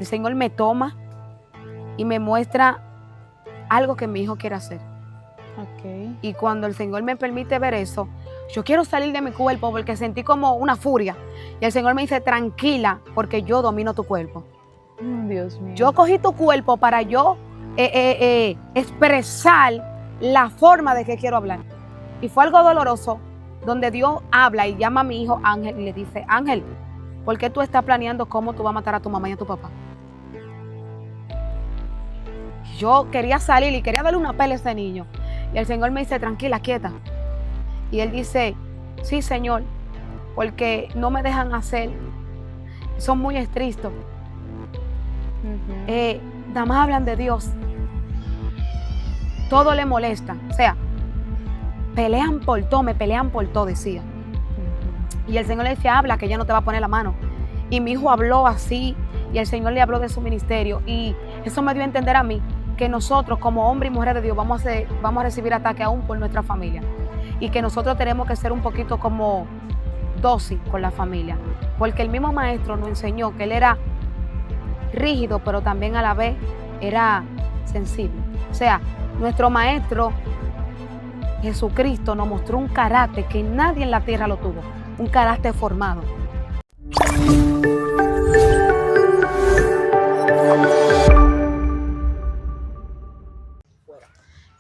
el Señor me toma y me muestra algo que mi hijo quiere hacer. Ok. Y cuando el Señor me permite ver eso, yo quiero salir de mi cuerpo porque sentí como una furia. Y el Señor me dice, tranquila, porque yo domino tu cuerpo. Dios mío. Yo cogí tu cuerpo para yo expresar la forma de que quiero hablar. Y fue algo doloroso, donde Dios habla y llama a mi hijo Ángel y le dice, Ángel, ¿por qué tú estás planeando cómo tú vas a matar a tu mamá y a tu papá? Yo quería salir y quería darle una pela a ese niño. Y el Señor me dice, tranquila, quieta. Y él dice, sí, Señor, porque no me dejan hacer. Son muy estrictos. Nada más hablan de Dios. Todo le molesta. O sea, pelean por todo, me pelean por todo, decía. Y el Señor le decía, habla, que ella no te va a poner la mano. Y mi hijo habló así, y el Señor le habló de su ministerio. Y eso me dio a entender a mí que nosotros, como hombres y mujeres de Dios, vamos a recibir ataque aún por nuestra familia. Y que nosotros tenemos que ser un poquito como dócil con la familia. Porque el mismo maestro nos enseñó que él era rígido, pero también a la vez era sensible. O sea, nuestro maestro Jesucristo nos mostró un carácter que nadie en la tierra lo tuvo, un carácter formado.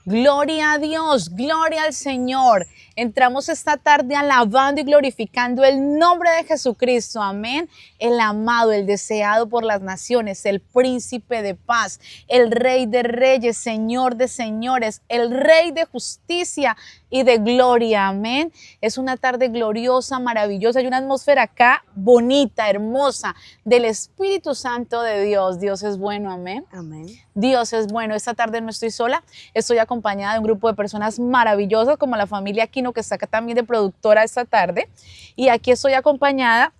Gloria a Dios, gloria al Señor. Entramos esta tarde alabando y glorificando el nombre de Jesucristo, amén. El amado, el deseado por las naciones, el príncipe de paz, el rey de reyes, señor de señores, el rey de justicia y de gloria, amén. Es una tarde gloriosa, maravillosa, hay una atmósfera acá bonita, hermosa, del Espíritu Santo de Dios. Dios es bueno, amén. Amén. Dios es bueno. Esta tarde no estoy sola, estoy acompañada de un grupo de personas maravillosas como la familia Aquino, que está acá también de productora esta tarde. Y aquí estoy acompañada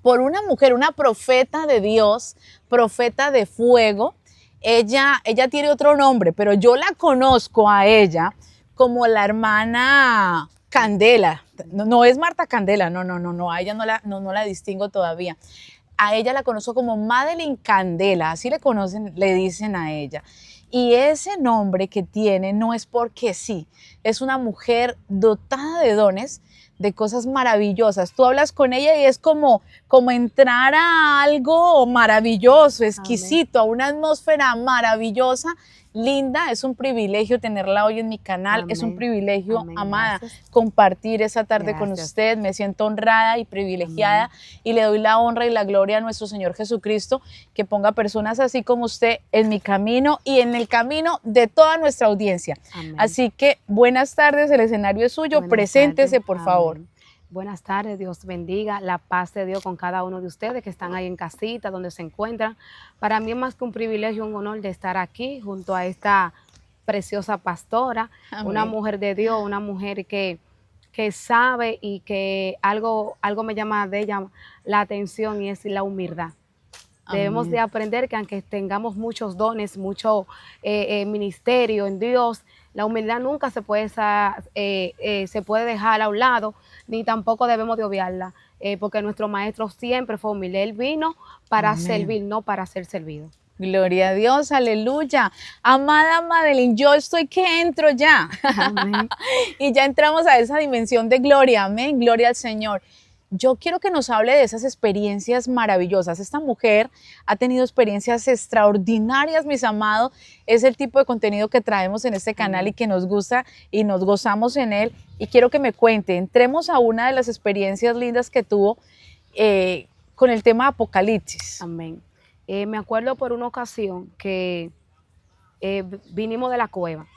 por una mujer, una profeta de Dios, profeta de fuego. Ella tiene otro nombre, pero yo la conozco a ella como la hermana Candela. No es Marta Candela, no, a ella no la distingo todavía. A ella la conozco como Madeline Candela, así le dicen a ella. Y ese nombre que tiene no es porque sí, es una mujer dotada de dones, de cosas maravillosas. Tú hablas con ella y es como entrar a algo maravilloso, exquisito, amén, a una atmósfera maravillosa, linda. Es un privilegio tenerla hoy en mi canal, amén, es un privilegio, amén, amada, gracias, compartir esa tarde, gracias, con usted. Me siento honrada y privilegiada, amén, y le doy la honra y la gloria a nuestro Señor Jesucristo, que ponga personas así como usted en mi camino y en el camino de toda nuestra audiencia, amén. Así que buenas tardes, el escenario es suyo, buenas preséntese tardes, por favor. Amén. Buenas tardes, Dios bendiga, la paz de Dios con cada uno de ustedes que están ahí en casita, donde se encuentran. Para mí es más que un privilegio, un honor de estar aquí junto a esta preciosa pastora, amén, una mujer de Dios, una mujer que sabe y que algo me llama de ella la atención y es la humildad. Amén. Debemos de aprender que aunque tengamos muchos dones, mucho ministerio en Dios, la humildad nunca se puede dejar a un lado, ni tampoco debemos de obviarla, porque nuestro maestro siempre fue humilde. Él vino para amén, servir, no para ser servido. Gloria a Dios, aleluya. Amada Madeline, yo estoy que entro ya. Amén. Y ya entramos a esa dimensión de gloria, amén, gloria al Señor. Yo quiero que nos hable de esas experiencias maravillosas. Esta mujer ha tenido experiencias extraordinarias, mis amados. Es el tipo de contenido que traemos en este canal y que nos gusta y nos gozamos en él. Y quiero que me cuente, entremos a una de las experiencias lindas que tuvo con el tema Apocalipsis. Amén. Me acuerdo por una ocasión que vinimos de la cueva.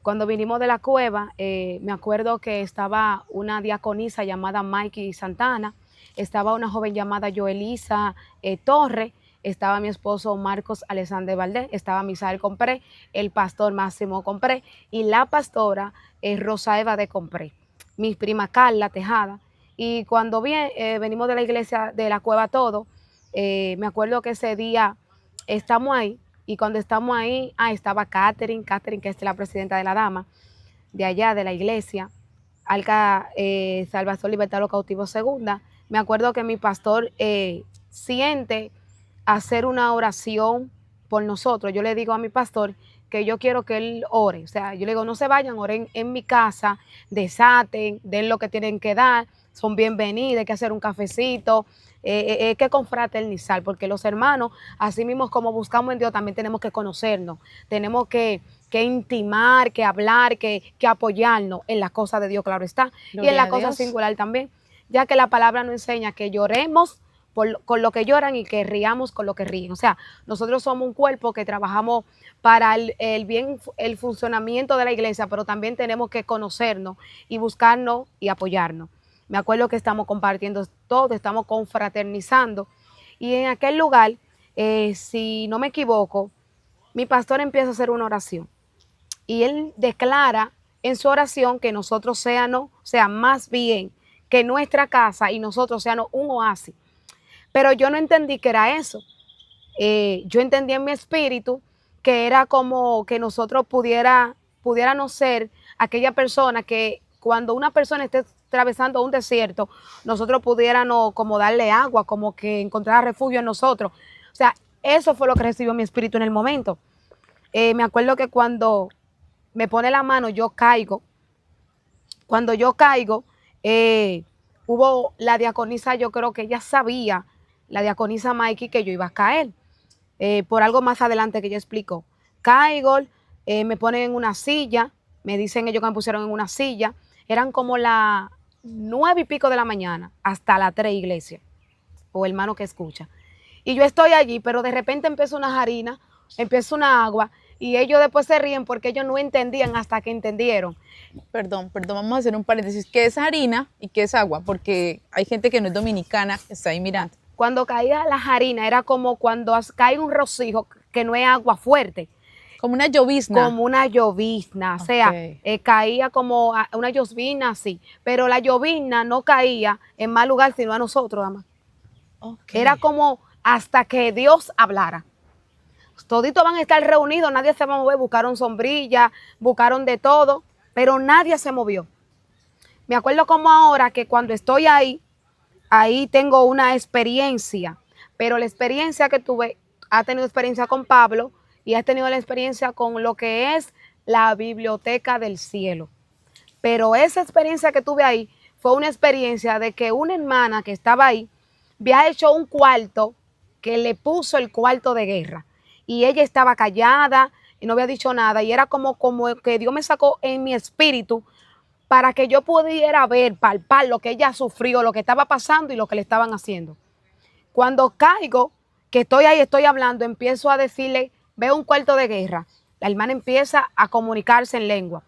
Cuando vinimos de la cueva, me acuerdo que estaba una diaconisa llamada Mikey Santana, estaba una joven llamada Joelisa Torre, estaba mi esposo Marcos Alexander Valdés, estaba Misael Compré, el pastor Máximo Compré y la pastora Rosa Eva de Compré, mi prima Carla Tejada. Y cuando venimos de la iglesia de la cueva todo, me acuerdo que ese día estamos ahí. Y cuando estamos ahí, estaba Catherine, que es la presidenta de la dama, de allá, de la iglesia, Alca Salvación Libertad a los Cautivos Segunda. Me acuerdo que mi pastor siente hacer una oración por nosotros. Yo le digo a mi pastor que yo quiero que él ore. O sea, yo le digo, no se vayan, oren en mi casa, desaten, den lo que tienen que dar, son bienvenidos, hay que hacer un cafecito, hay que confraternizar, porque los hermanos, así mismo como buscamos en Dios, también tenemos que conocernos, tenemos que intimar, que hablar, que apoyarnos en las cosas de Dios, claro está, y en Gloria la a cosa Dios. singular también, ya que la palabra nos enseña que lloremos con lo que lloran y que riamos con lo que ríen. O sea, nosotros somos un cuerpo que trabajamos para el bien, el funcionamiento de la iglesia, pero también tenemos que conocernos y buscarnos y apoyarnos. Me acuerdo que estamos compartiendo todo, estamos confraternizando. Y en aquel lugar, si no me equivoco, mi pastor empieza a hacer una oración. Y él declara en su oración que nosotros seamos, o sea, más bien que nuestra casa y nosotros seamos un oasis. Pero yo no entendí que era eso. Yo entendí en mi espíritu que era como que nosotros pudiéramos ser aquella persona que cuando una persona esté atravesando un desierto, nosotros pudiéramos como darle agua, como que encontrar refugio en nosotros. O sea, eso fue lo que recibió mi espíritu en el momento. Me acuerdo que cuando me pone la mano, yo caigo. Cuando yo caigo, hubo la diaconisa, yo creo que ella sabía, la diaconisa Mikey, que yo iba a caer. Por algo más adelante que ella explicó. Caigo, me ponen en una silla, me dicen ellos que me pusieron en una silla, eran como las 9:00 de la mañana, hasta las 3 iglesia, o hermano que escucha. Y yo estoy allí, pero de repente empieza una harina, empieza una agua, y ellos después se ríen porque ellos no entendían hasta que entendieron. Perdón, vamos a hacer un paréntesis. ¿Qué es harina y qué es agua? Porque hay gente que no es dominicana, que está ahí mirando. Cuando caía la harina era como cuando cae un rocío que no es agua fuerte. Como una llovizna. Como una llovizna, o sea, caía como una llovizna así, pero la llovizna no caía en mal lugar sino a nosotros, nada más. Era como hasta que Dios hablara. Toditos van a estar reunidos, nadie se va a mover, buscaron sombrilla, buscaron de todo, pero nadie se movió. Me acuerdo como ahora que cuando estoy ahí tengo una experiencia, pero la experiencia que tuve, ha tenido experiencia con Pablo y ha tenido la experiencia con lo que es la biblioteca del cielo. Pero esa experiencia que tuve ahí fue una experiencia de que una hermana que estaba ahí había hecho un cuarto que le puso el cuarto de guerra y ella estaba callada y no había dicho nada y era como que Dios me sacó en mi espíritu para que yo pudiera ver, palpar lo que ella sufrió, lo que estaba pasando y lo que le estaban haciendo. Cuando caigo, que estoy ahí, estoy hablando, empiezo a decirle, veo un cuarto de guerra. La hermana empieza a comunicarse en lengua.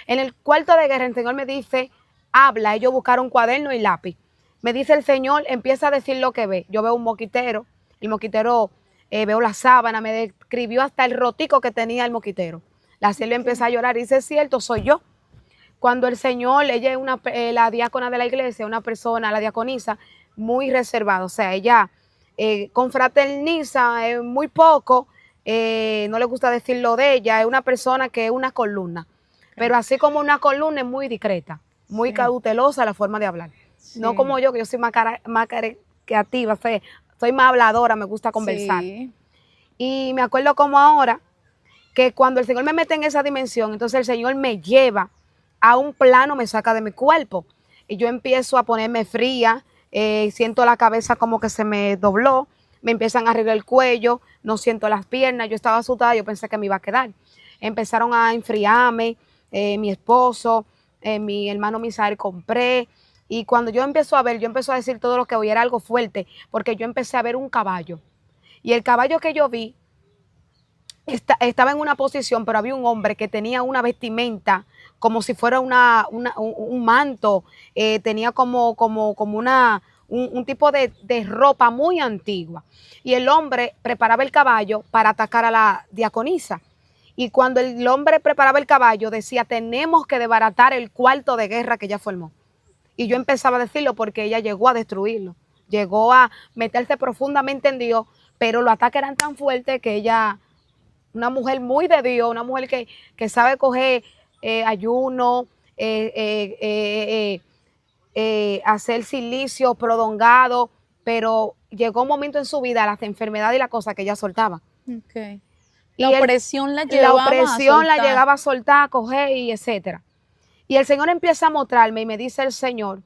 En el cuarto de guerra el Señor me dice, habla, ellos buscaron cuaderno y lápiz. Me dice el Señor, empieza a decir lo que ve. Yo veo un moquitero, el moquitero, veo la sábana, me describió hasta el rotico que tenía el moquitero. La sierva empieza a llorar y dice, es cierto, soy yo. Cuando el Señor, ella es la diácona de la iglesia, una persona, la diaconisa, muy reservada, o sea, ella confraterniza muy poco, no le gusta decir lo de ella, es una persona que es una columna, pero así como una columna es muy discreta, muy cautelosa la forma de hablar, no como yo, que yo soy más creativa, soy más habladora, me gusta conversar. Y me acuerdo como ahora, que cuando el Señor me mete en esa dimensión, entonces el Señor me lleva a un plano, me saca de mi cuerpo y yo empiezo a ponerme fría, siento la cabeza como que se me dobló, me empiezan a arreglar el cuello, no siento las piernas, yo estaba asustada, yo pensé que me iba a quedar. Empezaron a enfriarme, mi esposo, mi hermano Misael compré y cuando yo empiezo a ver, yo empiezo a decir todo lo que oí, era algo fuerte, porque yo empecé a ver un caballo y el caballo que yo vi estaba en una posición, pero había un hombre que tenía una vestimenta como si fuera un manto, tenía como un tipo de ropa muy antigua. Y el hombre preparaba el caballo para atacar a la diaconisa. Y cuando el hombre preparaba el caballo, decía, tenemos que desbaratar el cuarto de guerra que ella formó. Y yo empezaba a decirlo porque ella llegó a destruirlo, llegó a meterse profundamente en Dios, pero los ataques eran tan fuertes que ella, una mujer muy de Dios, una mujer que sabe coger ayuno, hacer silicio prolongado, pero llegó un momento en su vida, las enfermedades y la cosa que ella soltaba. Okay. Y La opresión la llevaba a soltar. llegaba a soltar, a coger y etcétera. Y el Señor empieza a mostrarme y me dice el Señor,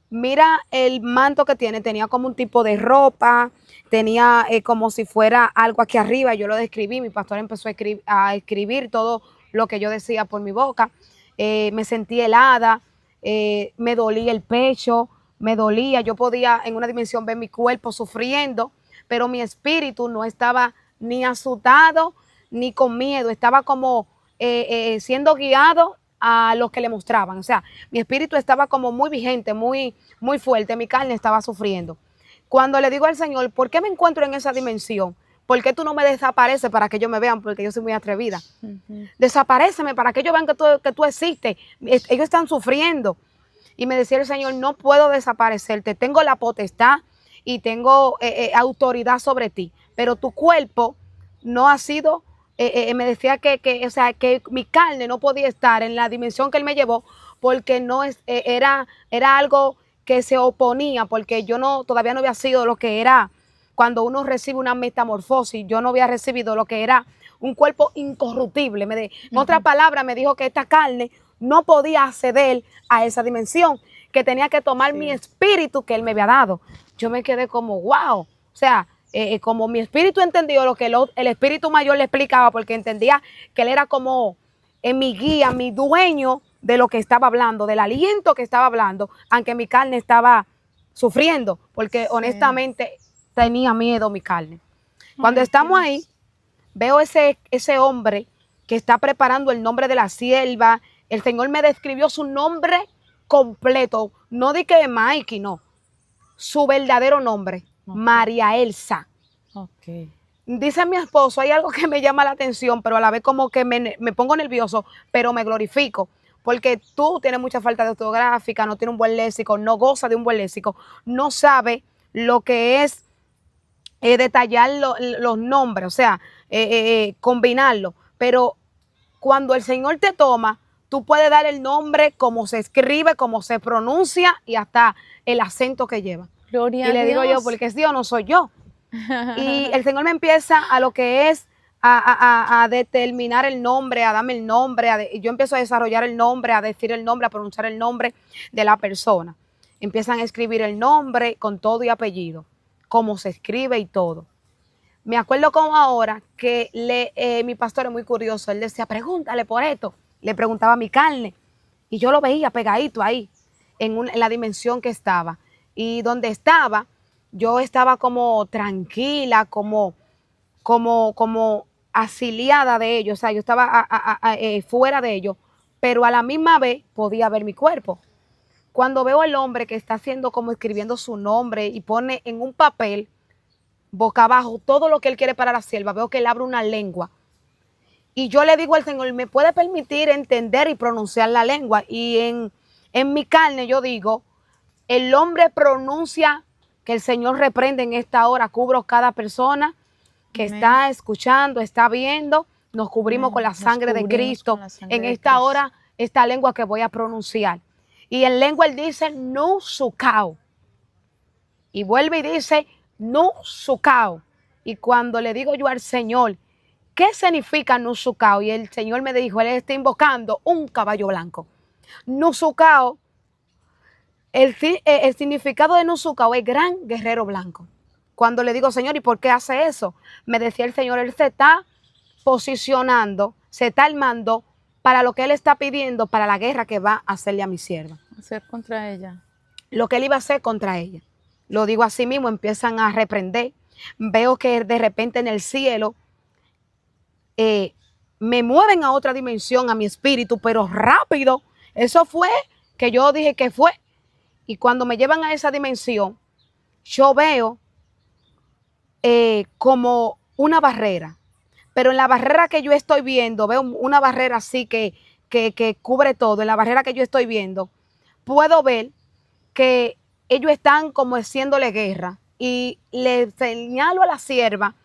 mira el manto que tiene, tenía como un tipo de ropa, tenía como si fuera algo aquí arriba, yo lo describí, mi pastor empezó a escribir todo lo que yo decía por mi boca, me sentí helada, me dolía el pecho, me dolía, yo podía en una dimensión ver mi cuerpo sufriendo, pero mi espíritu no estaba ni asustado ni con miedo, estaba como siendo guiado a lo que le mostraban. O sea, mi espíritu estaba como muy vigente, muy fuerte, mi carne estaba sufriendo. Cuando le digo al Señor, ¿por qué me encuentro en esa dimensión? ¿Por qué tú no me desapareces para que ellos me vean? Porque yo soy muy atrevida. Desaparéceme para que ellos vean que tú existes. Ellos están sufriendo. Y me decía el Señor, no puedo desaparecerte, tengo la potestad y tengo autoridad sobre ti, pero tu cuerpo no ha sido, me decía o sea, que mi carne no podía estar en la dimensión que Él me llevó porque no era algo que se oponía, porque yo todavía no había sido lo que era cuando uno recibe una metamorfosis, yo no había recibido lo que era un cuerpo incorruptible. En otras palabras, me dijo que esta carne no podía acceder a esa dimensión, que tenía que tomar mi espíritu que Él me había dado. Yo me quedé como, wow, o sea, como mi espíritu entendió lo que el espíritu mayor le explicaba, porque entendía que Él era como mi guía, mi dueño de lo que estaba hablando, del aliento que estaba hablando, aunque mi carne estaba sufriendo, porque honestamente tenía miedo mi carne. Cuando estamos ahí, veo ese hombre que está preparando el nombre de la sierva. El Señor me describió su nombre completo, no di que Mikey, no, su verdadero nombre, María Elsa. Dice mi esposo, hay algo que me llama la atención, pero a la vez como que me pongo nervioso, pero me glorifico, porque tú tienes mucha falta de ortográfica, no tienes un buen léxico, no goza de un buen léxico, no sabe lo que es detallar los nombres, o sea, combinarlo, pero cuando el Señor te toma, tú puedes dar el nombre como se escribe, como se pronuncia y hasta el acento que lleva. Gloria a Dios. Y le digo yo, porque es Dios, no soy yo. Y el Señor me empieza a lo que es a determinar el nombre, a darme el nombre, yo empiezo a desarrollar el nombre, a decir el nombre, a pronunciar el nombre de la persona. Empiezan a escribir el nombre con todo y apellido, cómo se escribe y todo. Me acuerdo como ahora que mi pastor es muy curioso. Él decía, pregúntale por esto. Le preguntaba a mi carne. Y yo lo veía pegadito ahí, en la dimensión que estaba. Y donde estaba, yo estaba como tranquila, como asiliada de ellos. O sea, yo estaba fuera de ellos. Pero a la misma vez podía ver mi cuerpo. Cuando veo al hombre que está haciendo como escribiendo su nombre y pone en un papel boca abajo todo lo que él quiere para la sierva, veo que él abre una lengua y yo le digo al Señor, ¿me puede permitir entender y pronunciar la lengua? Y en mi carne yo digo, el hombre pronuncia, que el Señor reprende en esta hora, cubro cada persona que está escuchando, está viendo, nos cubrimos con la sangre de Cristo en esta hora, esta lengua que voy a pronunciar. Y en lengua él dice, no sucao. Y vuelve y dice, Nusukao. Y cuando le digo yo al Señor, ¿qué significa Nusukao? Y el Señor me dijo, él está invocando un caballo blanco. Nusukao, el significado de Nusukao es gran guerrero blanco. Cuando le digo, Señor, ¿y por qué hace eso? Me decía el Señor, él se está posicionando, se está armando para lo que él está pidiendo, para la guerra que va a hacerle a mi sierva. Hacer contra ella. Lo que él iba a hacer contra ella. Lo digo así mismo, empiezan a reprender. Veo que de repente en el cielo me mueven a otra dimensión, a mi espíritu, pero rápido. Eso fue que yo dije que fue. Y cuando me llevan a esa dimensión, yo veo como una barrera. Pero en la barrera que yo estoy viendo, veo una barrera así que cubre todo. En la barrera que yo estoy viendo, puedo ver que ellos están como haciéndole guerra. Y le señalo a la sierva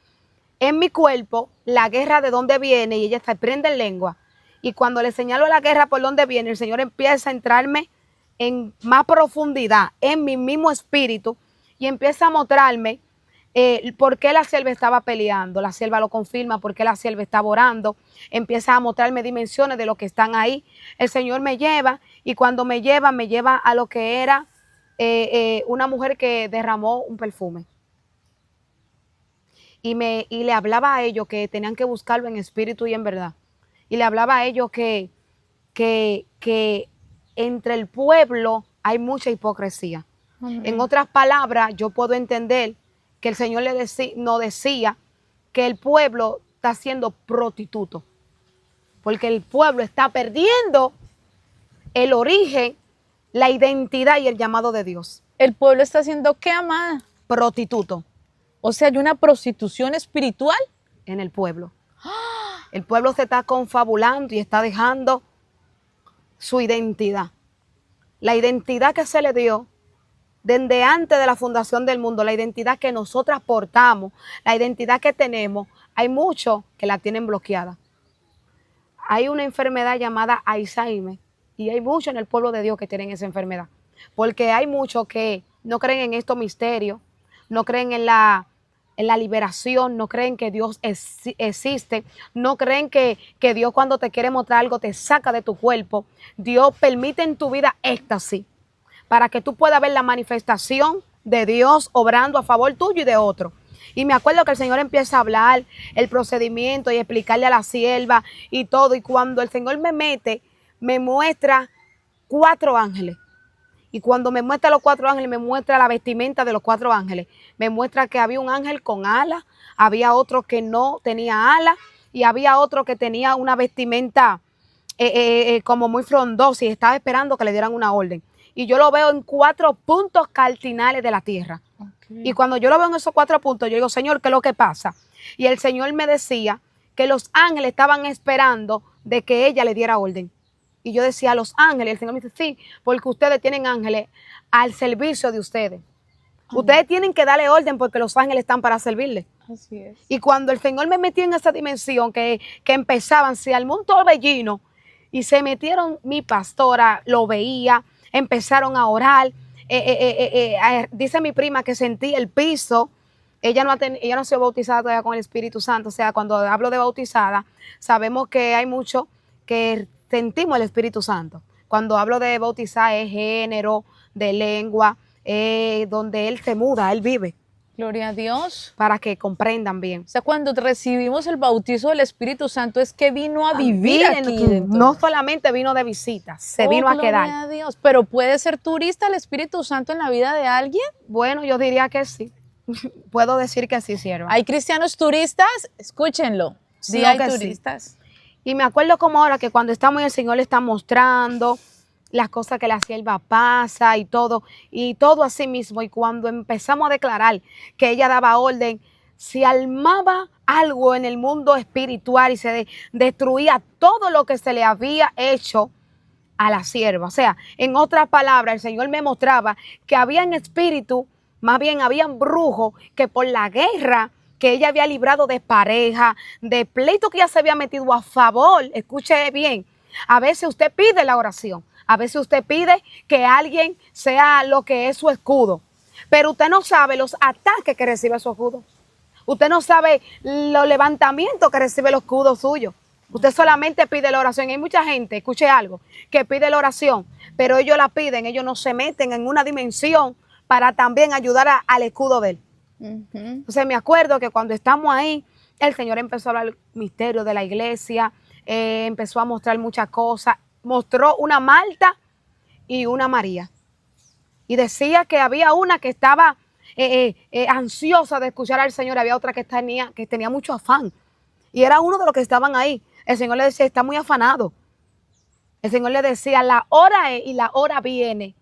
en mi cuerpo la guerra de dónde viene y ella se prende en lengua. Y cuando le señalo a la guerra por dónde viene, el Señor empieza a entrarme en más profundidad en mi mismo espíritu y empieza a mostrarme por qué la sierva estaba peleando. La sierva lo confirma, por qué la sierva estaba orando. Empieza a mostrarme dimensiones de lo que están ahí. El Señor me lleva y cuando me lleva a lo que era una mujer que derramó un perfume. Y le hablaba a ellos que tenían que buscarlo en espíritu y en verdad. Y le hablaba a ellos que entre el pueblo hay mucha hipocresía. En otras palabras, yo puedo entender que el Señor nos decía que el pueblo está siendo prostituto, porque el pueblo está perdiendo el origen, la identidad y el llamado de Dios. ¿El pueblo está haciendo qué, amada? Prostituto. O sea, hay una prostitución espiritual en el pueblo. El pueblo se está confabulando y está dejando su identidad. La identidad que se le dio desde antes de la fundación del mundo, la identidad que nosotras portamos, la identidad que tenemos, hay muchos que la tienen bloqueada. Hay una enfermedad llamada Alzheimer y hay muchos en el pueblo de Dios que tienen esa enfermedad, porque hay muchos que no creen en estos misterios, no creen en la liberación, no creen que Dios existe, no creen que Dios cuando te quiere mostrar algo te saca de tu cuerpo. Dios permite en tu vida éxtasis para que tú puedas ver la manifestación de Dios obrando a favor tuyo y de otro. Y me acuerdo que el Señor empieza a hablar el procedimiento y explicarle a la sierva y todo. Y cuando el Señor me mete, me muestra 4 ángeles. Y cuando me muestra los 4 ángeles, me muestra la vestimenta de los 4 ángeles. Me muestra que había un ángel con alas, había otro que no tenía alas y había otro que tenía una vestimenta como muy frondosa y estaba esperando que le dieran una orden. Y yo lo veo en 4 puntos cardinales de la tierra. Okay. Y cuando yo lo veo en esos 4 puntos, yo digo, Señor, ¿qué es lo que pasa? Y el Señor me decía que los ángeles estaban esperando de que ella le diera orden. Y yo decía, los ángeles, el Señor me dice, sí, porque ustedes tienen ángeles al servicio de ustedes. Ustedes tienen que darle orden porque los ángeles están para servirle. Así es. Y cuando el Señor me metió en esa dimensión que empezaban, se armó un torbellino y se metieron, mi pastora lo veía, empezaron a orar. Dice mi prima que sentí el piso. Ella no ha sido bautizada todavía con el Espíritu Santo. O sea, cuando hablo de bautizada, sabemos que hay mucho que sentimos el Espíritu Santo. Cuando hablo de bautizar es género, de lengua, donde Él se muda, Él vive. Gloria a Dios. Para que comprendan bien. O sea, cuando recibimos el bautizo del Espíritu Santo es que vino a vivir aquí dentro. No solamente vino de visita, se vino a quedar. Gloria a Dios. Pero ¿puede ser turista el Espíritu Santo en la vida de alguien? Bueno, yo diría que sí. Puedo decir que sí, sierva. ¿Hay cristianos turistas? Escúchenlo. Sí, hay turistas. Sí. Y me acuerdo como ahora que cuando estamos y el Señor le está mostrando las cosas que la sierva pasa y todo así mismo. Y cuando empezamos a declarar que ella daba orden, se armaba algo en el mundo espiritual y se destruía todo lo que se le había hecho a la sierva. O sea, en otras palabras, el Señor me mostraba que habían espíritus, más bien habían brujos que por la guerra que ella había librado de pareja, de pleito que ella se había metido a favor, escuche bien, a veces usted pide la oración, a veces usted pide que alguien sea lo que es su escudo, pero usted no sabe los ataques que recibe su escudo. Usted no sabe los levantamientos que recibe el escudo suyo. Usted solamente pide la oración. Hay mucha gente, escuche algo, que pide la oración, pero ellos la piden, ellos no se meten en una dimensión para también ayudar al escudo de él. Entonces me acuerdo que cuando estamos ahí, el Señor empezó a hablar del misterio de la iglesia, empezó a mostrar muchas cosas, mostró una Marta y una María. Y decía que había una que estaba ansiosa de escuchar al Señor, había otra que tenía mucho afán. Y era uno de los que estaban ahí. El Señor le decía, está muy afanado. El Señor le decía, la hora es y la hora viene,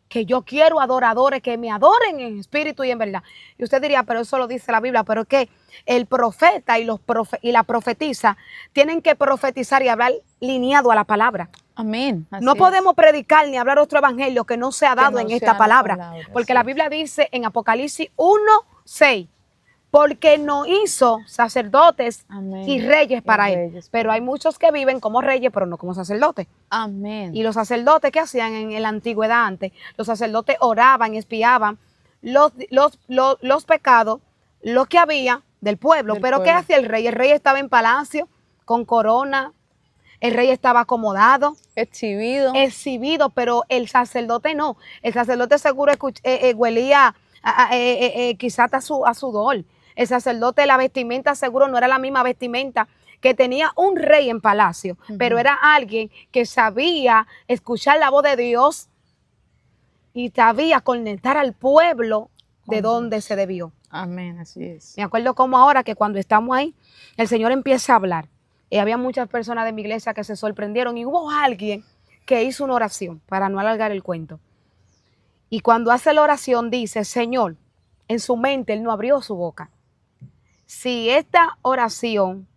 que yo quiero adoradores que me adoren en espíritu y en verdad. Y usted diría, pero eso lo dice la Biblia, pero es que el profeta y la profetisa tienen que profetizar y hablar lineado a la palabra. Amén. No podemos predicar ni hablar otro evangelio que no sea dado en esta palabra. Porque la Biblia dice en Apocalipsis 1:6, porque no hizo sacerdotes y reyes para él. Pero hay muchos que viven como reyes, pero no como sacerdotes. Amén. Y los sacerdotes, ¿qué hacían en la antigüedad antes? Los sacerdotes oraban, espiaban los pecados, lo que había del pueblo. Del Pero ¿qué pueblo. hacía el rey? El rey estaba en palacio, con corona, el rey estaba acomodado, Exhibido. exhibido, pero el sacerdote no. El sacerdote seguro huelía quizás a sudor. El sacerdote, la vestimenta seguro no era la misma vestimenta que tenía un rey en palacio, pero era alguien que sabía escuchar la voz de Dios y sabía conectar al pueblo de donde se debió. Amén, así es. Me acuerdo como ahora que cuando estamos ahí, el Señor empieza a hablar. Y había muchas personas de mi iglesia que se sorprendieron y hubo alguien que hizo una oración, para no alargar el cuento. Y cuando hace la oración dice, Señor, en su mente él no abrió su boca. Si esta oración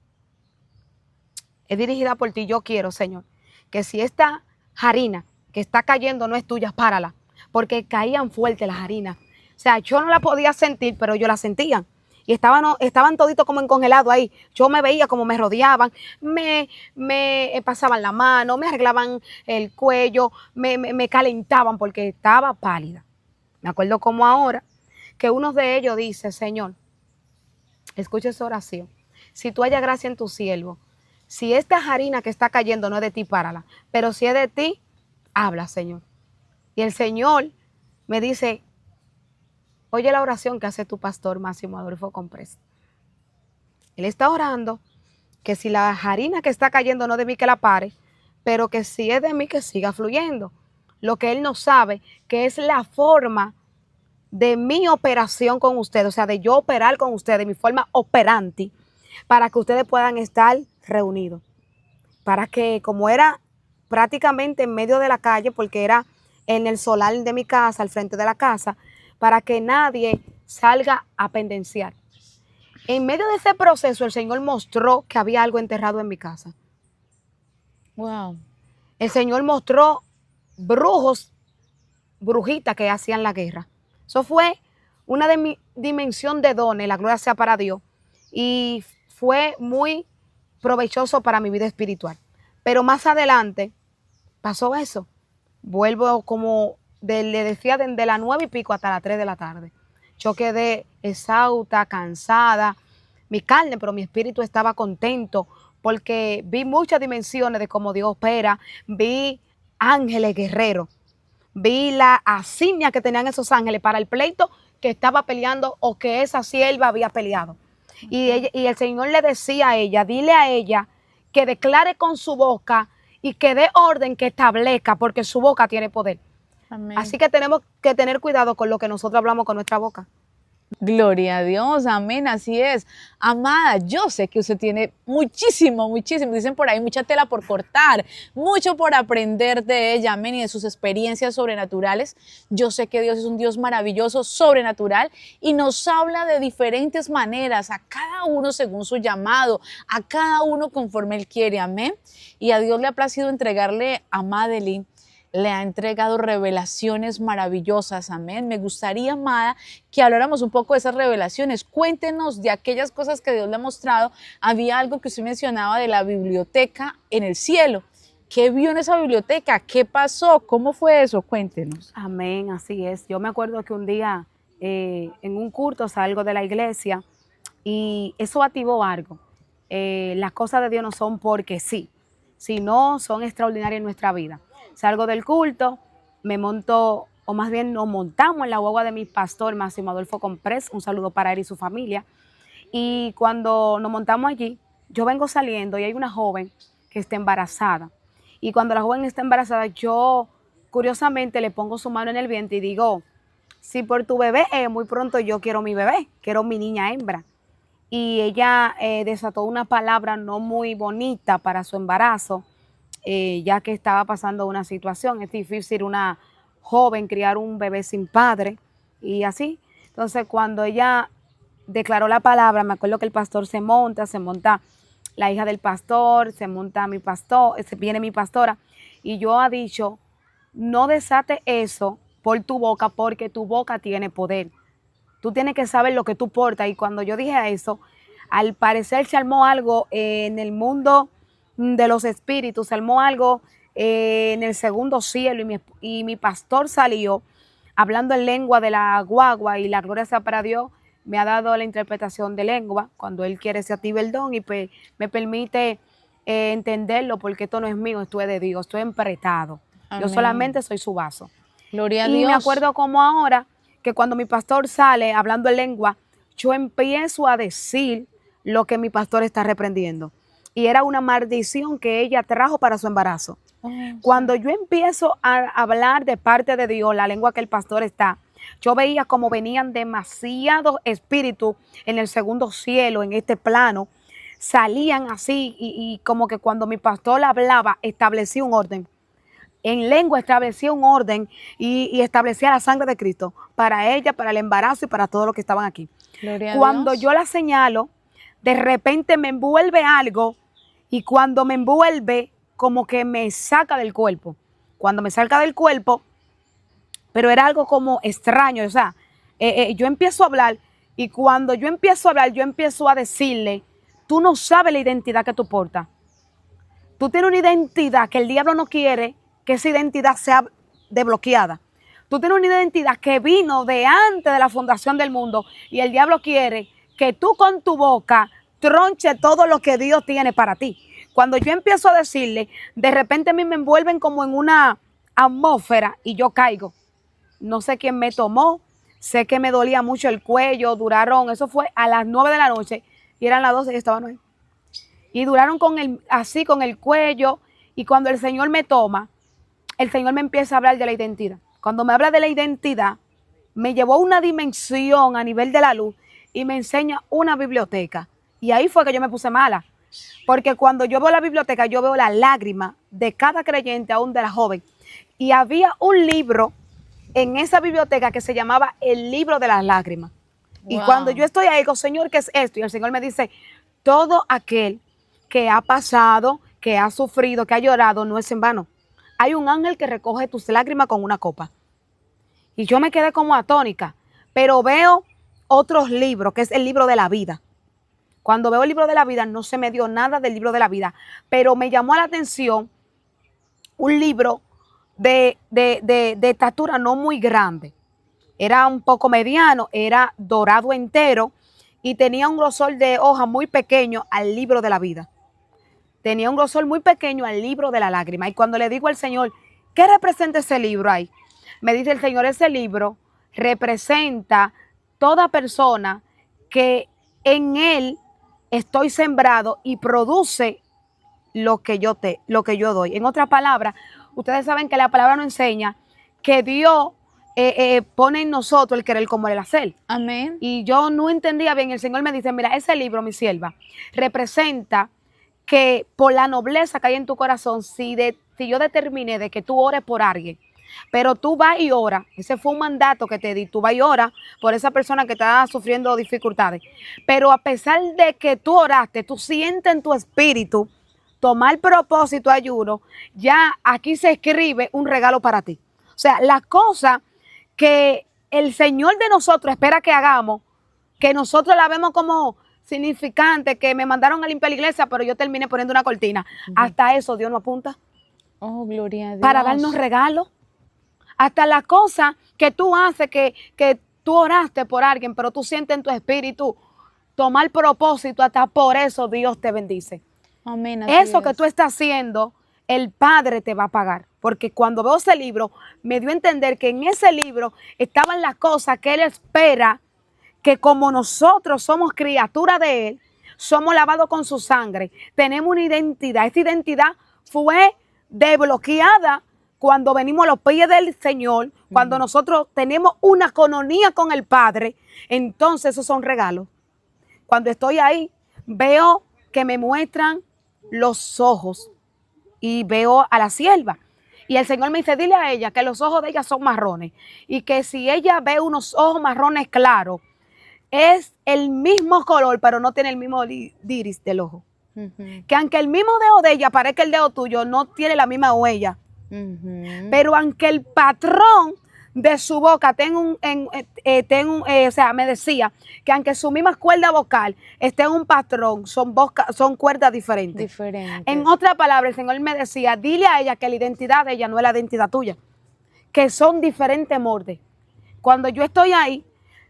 es dirigida por ti, yo quiero, Señor, que si esta harina que está cayendo no es tuya, párala, porque caían fuerte las harinas. O sea, yo no la podía sentir, pero yo la sentía. Y estaban toditos como encongelados ahí. Yo me veía como me rodeaban, me pasaban la mano, me arreglaban el cuello, me calentaban porque estaba pálida. Me acuerdo como ahora que uno de ellos dice, Señor, escucha esa oración. Si tú hayas gracia en tu siervo, si esta harina que está cayendo no es de ti, párala. Pero si es de ti, habla, Señor. Y el Señor me dice, oye la oración que hace tu pastor Máximo Adolfo Comprés. Él está orando que si la harina que está cayendo no es de mí, que la pare, pero que si es de mí, que siga fluyendo. Lo que él no sabe, que es la forma de mi operación con ustedes, o sea, de yo operar con ustedes, mi forma operante, para que ustedes puedan estar reunidos. Para que, como era prácticamente en medio de la calle, porque era en el solar de mi casa, al frente de la casa, para que nadie salga a pendenciar. En medio de ese proceso, el Señor mostró que había algo enterrado en mi casa. Wow. El Señor mostró brujos, brujitas que hacían la guerra. Eso fue una de mi dimensión de dones, la gloria sea para Dios, y fue muy provechoso para mi vida espiritual. Pero más adelante pasó eso. Vuelvo como, le decía, desde las 9:00 hasta las 3 de la tarde. Yo quedé exhausta, cansada, mi carne, pero mi espíritu estaba contento porque vi muchas dimensiones de cómo Dios opera, vi ángeles guerreros, vi la asignía que tenían esos ángeles para el pleito que estaba peleando o que esa sierva había peleado. Y el Señor le decía a ella, dile a ella que declare con su boca y que dé orden, que establezca, porque su boca tiene poder. Amén. Así que tenemos que tener cuidado con lo que nosotros hablamos con nuestra boca. Gloria a Dios, amén, así es. Amada, yo sé que usted tiene muchísimo, dicen por ahí, mucha tela por cortar, mucho por aprender de ella, amén, y de sus experiencias sobrenaturales. Yo sé que Dios es un Dios maravilloso, sobrenatural, y nos habla de diferentes maneras, a cada uno según su llamado, a cada uno conforme Él quiere, amén. Y a Dios le ha placido entregarle a Madeline, le ha entregado revelaciones maravillosas, amén. Me gustaría, amada, que habláramos un poco de esas revelaciones. Cuéntenos de aquellas cosas que Dios le ha mostrado. Había algo que usted mencionaba de la biblioteca en el cielo. ¿Qué vio en esa biblioteca? ¿Qué pasó? ¿Cómo fue eso? Cuéntenos. Amén, así es. Yo me acuerdo que un día en un culto salgo de la iglesia y eso activó algo. Las cosas de Dios no son porque sí, sino son extraordinarias en nuestra vida. Salgo del culto, me monto, o más bien nos montamos en la guagua de mi pastor Máximo Adolfo Comprés, un saludo para él y su familia. Y cuando nos montamos allí, yo vengo saliendo y hay una joven que está embarazada. Y cuando la joven está embarazada, yo curiosamente le pongo su mano en el vientre y digo, si por tu bebé, muy pronto yo quiero mi bebé, quiero mi niña hembra. Y ella desató una palabra no muy bonita para su embarazo, ya que estaba pasando una situación. Es difícil una joven criar un bebé sin padre y así. Entonces, cuando ella declaró la palabra, me acuerdo que el pastor se monta la hija del pastor, se monta mi pastor, viene mi pastora, y yo ha dicho, no desate eso por tu boca, porque tu boca tiene poder. Tú tienes que saber lo que tú portas. Y cuando yo dije eso, al parecer se armó algo en el mundo de los espíritus, se armó algo en el segundo cielo y mi pastor salió hablando en lengua de la guagua y la gloria sea para Dios. me ha dado la interpretación de lengua, cuando Él quiere se activa el don y pues, me permite entenderlo, porque esto no es mío, esto es de Dios, estoy empretado. Yo Amén. solamente soy su vaso. Gloria a Y Dios. me acuerdo como ahora, que cuando mi pastor sale hablando en lengua, yo empiezo a decir lo que mi pastor está reprendiendo. Y era una maldición que ella trajo para su embarazo. Oh, Cuando yo empiezo a hablar de parte de Dios, la lengua que el pastor está, yo veía como venían demasiados espíritus en el segundo cielo, en este plano, salían así y como que cuando mi pastor hablaba, establecía un orden. En lengua establecía un orden y establecía la sangre de Cristo para ella, para el embarazo y para todos los que estaban aquí. Gloria a Cuando Dios. yo la señalo, de repente me envuelve algo y cuando me envuelve, como que me saca del cuerpo. Cuando me saca del cuerpo, pero era algo como extraño, o sea, yo empiezo a hablar y cuando yo empiezo a hablar, yo empiezo a decirle, tú no sabes la identidad que tú portas. Tú tienes una identidad que el diablo no quiere que esa identidad sea desbloqueada. Tú tienes una identidad que vino de antes de la fundación del mundo y el diablo quiere que tú con tu boca tronche todo lo que Dios tiene para ti. Cuando yo empiezo a decirle, de repente a mí me envuelven como en una atmósfera y yo caigo. No sé quién me tomó, sé que me dolía mucho el cuello, duraron, eso fue a las 9 de la noche y eran las 12 y estaban ahí. Y duraron así con el cuello y cuando el Señor me toma, el Señor me empieza a hablar de la identidad. Cuando me habla de la identidad, me llevó a una dimensión a nivel de la luz y me enseña una biblioteca. Y ahí fue que yo me puse mala. Porque cuando yo veo la biblioteca, yo veo la lágrima de cada creyente, aún de la joven. Y había un libro en esa biblioteca que se llamaba El Libro de las Lágrimas. Y Wow. cuando yo estoy ahí, digo, Señor, ¿qué es esto? Y el Señor me dice, todo aquel que ha pasado, que ha sufrido, que ha llorado, no es en vano. Hay un ángel que recoge tus lágrimas con una copa. Y yo me quedé como atónica, pero veo otros libros, que es el libro de la vida. Cuando veo el libro de la vida, no se me dio nada del libro de la vida, pero me llamó la atención un libro de estatura no muy grande. Era un poco mediano, era dorado entero y tenía un grosor de hoja muy pequeño al libro de la vida. Tenía un grosor muy pequeño al libro de la lágrima. Y cuando le digo al Señor, ¿qué representa ese libro ahí? Me dice el Señor, ese libro representa toda persona que en él estoy sembrado y produce lo que yo doy. En otras palabras, ustedes saben que la palabra nos enseña que Dios pone en nosotros el querer como el hacer. Amén. Y yo no entendía bien. El Señor me dice, mira, ese libro, mi sierva, representa que por la nobleza que hay en tu corazón, si yo determiné de que tú ores por alguien, pero tú vas y oras, ese fue un mandato que te di, tú vas y oras por esa persona que está sufriendo dificultades, pero a pesar de que tú oraste, tú sientes en tu espíritu tomar propósito, ayuno, ya aquí se escribe un regalo para ti. O sea, la cosa que el Señor de nosotros espera que hagamos, que nosotros la vemos como significante, que me mandaron a limpiar la iglesia, pero yo terminé poniendo una cortina. Hasta eso Dios nos apunta. Oh, gloria a Dios. Para darnos regalos. Hasta la cosa que tú haces, que tú oraste por alguien, pero tú sientes en tu espíritu tomar propósito, hasta por eso Dios te bendice. Amén. Así Eso que es. tú estás haciendo, el Padre te va a pagar. Porque cuando veo ese libro, me dio a entender que en ese libro estaban las cosas que Él espera, que como nosotros somos criaturas de Él, somos lavados con su sangre, tenemos una identidad. Esa identidad fue desbloqueada cuando venimos a los pies del Señor, cuando nosotros tenemos una coinonía con el Padre. Entonces esos son regalos. Cuando estoy ahí, veo que me muestran los ojos y veo a la sierva. Y el Señor me dice, dile a ella que los ojos de ella son marrones y que si ella ve unos ojos marrones claros, es el mismo color, pero no tiene el mismo iris del ojo. Que aunque el mismo dedo de ella parezca el dedo tuyo, no tiene la misma huella. Pero aunque el patrón de su boca o sea, me decía que aunque su misma cuerda vocal esté en un patrón, son cuerdas diferentes. En otras palabras, el Señor me decía, dile a ella que la identidad de ella no es la identidad tuya, que son diferentes moldes. Cuando yo estoy ahí,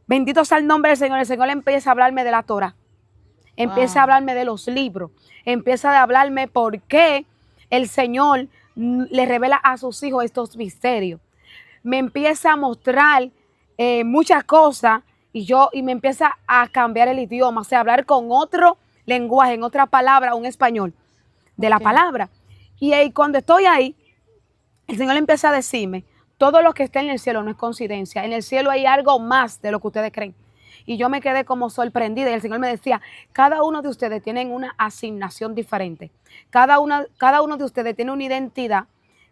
Bendito sea el nombre del Señor. El Señor empieza a hablarme de la Torah. Empieza a hablarme de los libros. Empieza a hablarme por qué el Señor le revela a sus hijos estos misterios. Me empieza a mostrar muchas cosas y me empieza a cambiar el idioma, o sea, hablar con otro lenguaje, en otra palabra, un español de la palabra. Y cuando estoy ahí, el Señor empieza a decirme, todo lo que está en el cielo no es coincidencia. En el cielo hay algo más de lo que ustedes creen. Y yo me quedé como sorprendida y el Señor me decía, cada uno de ustedes tienen una asignación diferente. Cada uno de ustedes tiene una identidad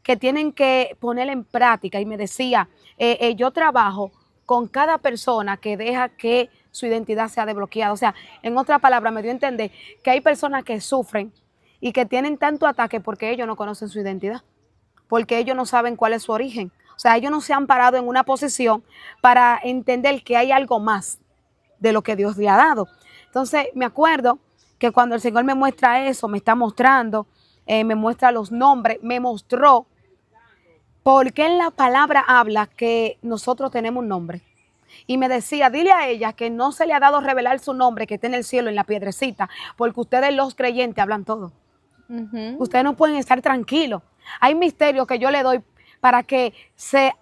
que tienen que poner en práctica. Y me decía, yo trabajo con cada persona que deja que su identidad sea desbloqueada. O sea, en otras palabras, me dio a entender que hay personas que sufren y que tienen tanto ataque porque ellos no conocen su identidad, porque ellos no saben cuál es su origen. O sea, ellos no se han parado en una posición para entender que hay algo más de lo que Dios le ha dado. Entonces, me acuerdo que cuando el Señor me muestra eso, me está mostrando, me muestra los nombres, me mostró porque en la palabra habla que nosotros tenemos un nombre. Y me decía, dile a ella que no se le ha dado revelar su nombre que está en el cielo, en la piedrecita, porque ustedes los creyentes hablan todo. Ustedes no pueden estar tranquilos. Hay misterios que yo le doy para que se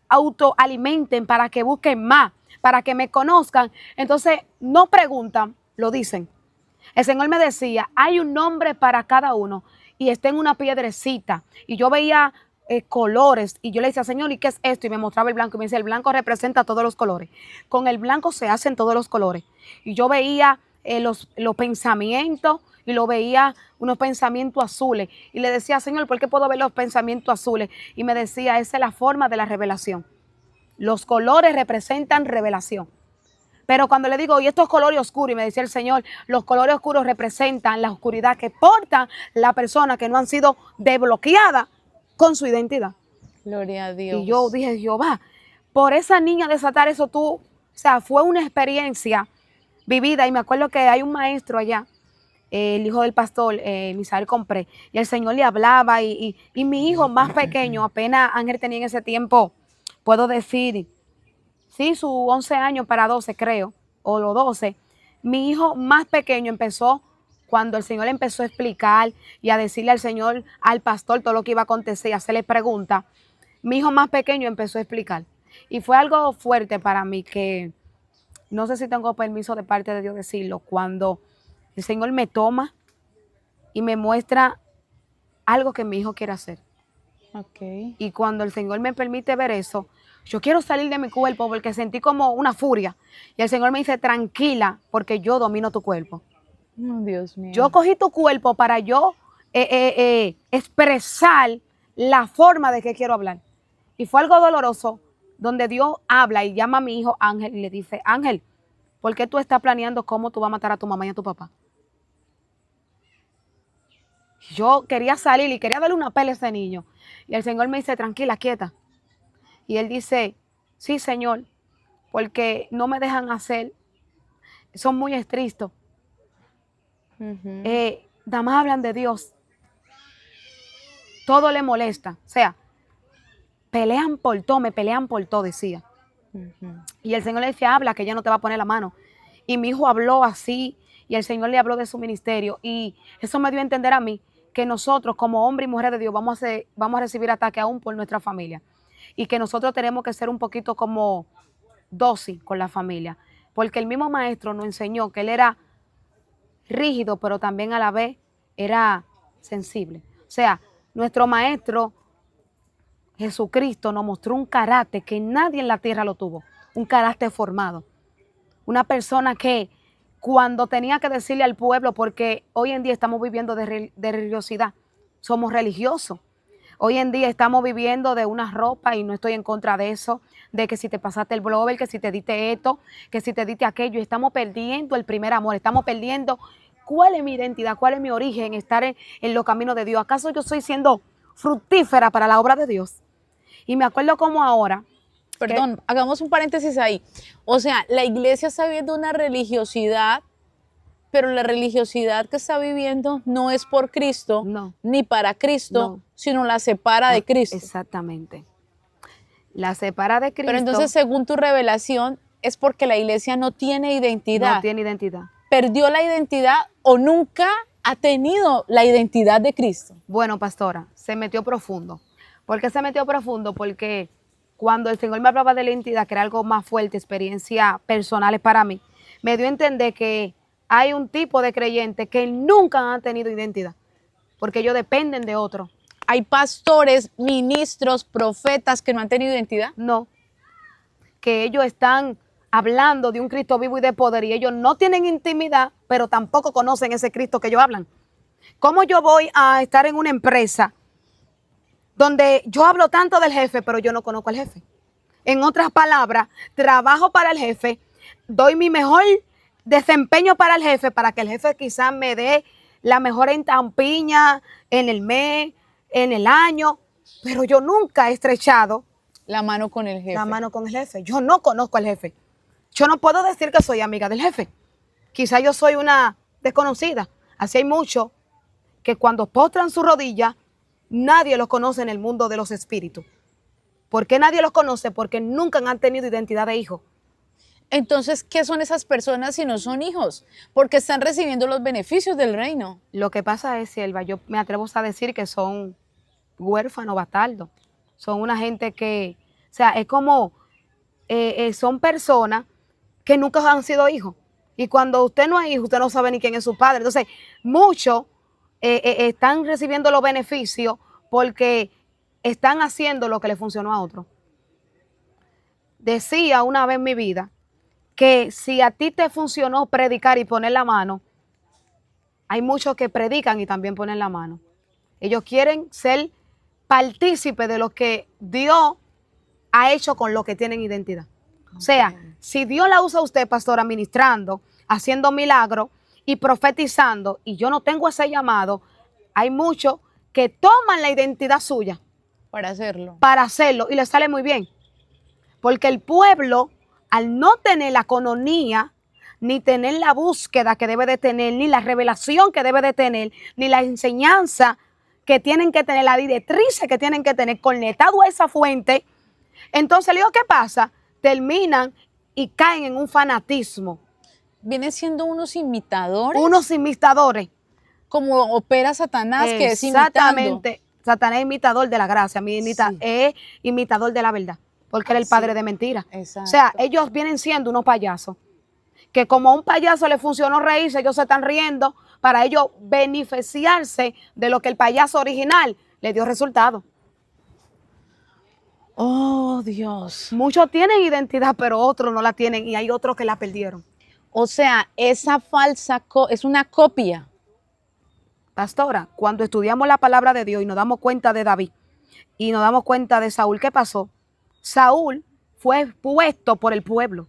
autoalimenten, para que busquen más, para que me conozcan. Entonces, no preguntan, lo dicen. El Señor me decía, hay un nombre para cada uno y está en una piedrecita. Y yo veía colores y yo le decía, Señor, ¿y qué es esto? Y me mostraba el blanco y me decía, el blanco representa todos los colores. Con el blanco se hacen todos los colores. Y yo veía los pensamientos y lo veía unos pensamientos azules. Y le decía, Señor, ¿por qué puedo ver los pensamientos azules? Y me decía, esa es la forma de la revelación. Los colores representan revelación. Pero cuando le digo, y estos colores oscuros, y me decía el Señor, los colores oscuros representan la oscuridad que porta la persona que no han sido desbloqueadas con su identidad. Gloria a Dios. Y yo dije, Jehová, por esa niña desatar eso tú, o sea, fue una experiencia vivida. Y me acuerdo que hay un maestro allá, el hijo del pastor, Misael Compré, y el Señor le hablaba y mi hijo más pequeño, apenas Ángel tenía en ese tiempo, puedo decir, sí, sus 11 años para 12 creo, o los 12, mi hijo más pequeño empezó cuando el Señor empezó a explicar y a decirle al Señor, al pastor, todo lo que iba a acontecer y hacerle preguntas. Mi hijo más pequeño empezó a explicar. Y fue algo fuerte para mí que, no sé si tengo permiso de parte de Dios decirlo, cuando el Señor me toma y me muestra algo que mi hijo quiere hacer. Okay. Y cuando el Señor me permite ver eso, yo quiero salir de mi cuerpo porque sentí como una furia. Y el Señor me dice, tranquila, porque yo domino tu cuerpo. Oh, Dios mío. Yo cogí tu cuerpo para yo expresar la forma de que quiero hablar. Y fue algo doloroso donde Dios habla y llama a mi hijo Ángel y le dice, Ángel, ¿por qué tú estás planeando cómo tú vas a matar a tu mamá y a tu papá? Yo quería salir y quería darle una pelea a ese niño. Y el Señor me dice, tranquila, quieta. Y él dice, sí, Señor, porque no me dejan hacer, son muy estrictos. Nada más hablan de Dios. Todo le molesta. O sea, pelean por todo, me pelean por todo, decía. Y el Señor le decía, habla, que ella no te va a poner la mano. Y mi hijo habló así, y el Señor le habló de su ministerio. Y eso me dio a entender a mí que nosotros, como hombre y mujer de Dios, vamos a recibir ataque aún por nuestra familia. Y que nosotros tenemos que ser un poquito como dócil con la familia. Porque el mismo maestro nos enseñó que él era rígido, pero también a la vez era sensible. O sea, nuestro maestro Jesucristo nos mostró un carácter que nadie en la tierra lo tuvo, un carácter formado. Una persona que cuando tenía que decirle al pueblo, porque hoy en día estamos viviendo de religiosidad, somos religiosos. Hoy en día estamos viviendo de una ropa y no estoy en contra de eso, de que si te pasaste el blower, que si te diste esto, que si te diste aquello. Estamos perdiendo el primer amor, estamos perdiendo cuál es mi identidad, cuál es mi origen, estar en los caminos de Dios. ¿Acaso yo estoy siendo fructífera para la obra de Dios? Y me acuerdo como ahora. Perdón, hagamos un paréntesis ahí. O sea, la iglesia está viviendo una religiosidad, pero la religiosidad que está viviendo no es por Cristo, No. ni para Cristo, No. sino la separa de Cristo. Exactamente. La separa de Cristo. Pero entonces, según tu revelación, es porque la iglesia no tiene identidad. No tiene identidad. ¿Perdió la identidad o nunca ha tenido la identidad de Cristo? Bueno, pastora, se metió profundo. ¿Por qué se metió profundo? Porque cuando el Señor me hablaba de la identidad, que era algo más fuerte, experiencias personales para mí, me dio a entender que hay un tipo de creyentes que nunca han tenido identidad, porque ellos dependen de otro. ¿Hay pastores, ministros, profetas que no han tenido identidad? No, que ellos están hablando de un Cristo vivo y de poder y ellos no tienen intimidad, pero tampoco conocen ese Cristo que ellos hablan. ¿Cómo yo voy a estar en una empresa donde yo hablo tanto del jefe, pero yo no conozco al jefe? En otras palabras, trabajo para el jefe, doy mi mejor desempeño para el jefe, para que el jefe quizás me dé la mejor estampiña en el mes, en el año, pero yo nunca he estrechado La mano con el jefe. la mano con el jefe. Yo no conozco al jefe. Yo no puedo decir que soy amiga del jefe. Quizá yo soy una desconocida. Así hay muchos que cuando postran su rodilla, nadie los conoce en el mundo de los espíritus. ¿Por qué nadie los conoce? Porque nunca han tenido identidad de hijo. Entonces, ¿qué son esas personas si no son hijos? Porque están recibiendo los beneficios del reino. Lo que pasa es, Sierva, yo me atrevo a decir que son huérfanos, bastardos. Son una gente que, o sea, es como, son personas que nunca han sido hijos. Y cuando usted no es hijo, usted no sabe ni quién es su padre. Entonces, muchos están recibiendo los beneficios porque están haciendo lo que le funcionó a otro. Decía una vez en mi vida que si a ti te funcionó predicar y poner la mano, hay muchos que predican y también ponen la mano. Ellos quieren ser partícipes de lo que Dios ha hecho con lo que tienen identidad. O sea, si Dios la usa a usted, pastora, ministrando, haciendo milagros y profetizando, y yo no tengo ese llamado, hay muchos que toman la identidad suya Para hacerlo. para hacerlo y le sale muy bien. Porque el pueblo, al no tener la coronía, ni tener la búsqueda que debe de tener, ni la revelación que debe de tener, ni la enseñanza que tienen que tener, la directriz que tienen que tener, conectado a esa fuente, entonces le digo, ¿qué pasa? Terminan y caen en un fanatismo. Vienen siendo unos imitadores. Unos imitadores. Como opera Satanás, que es imitando. Exactamente. Satanás es imitador de la gracia, es imitador de la verdad, porque él es el padre de mentira. Exacto. O sea, ellos vienen siendo unos payasos, que como a un payaso le funcionó reírse, ellos se están riendo para ellos beneficiarse de lo que el payaso original le dio resultado. Oh, Dios. Muchos tienen identidad, pero otros no la tienen y hay otros que la perdieron. O sea, esa falsa es una copia. Pastora, cuando estudiamos la palabra de Dios y nos damos cuenta de David y nos damos cuenta de Saúl, ¿qué pasó? Saúl fue puesto por el pueblo.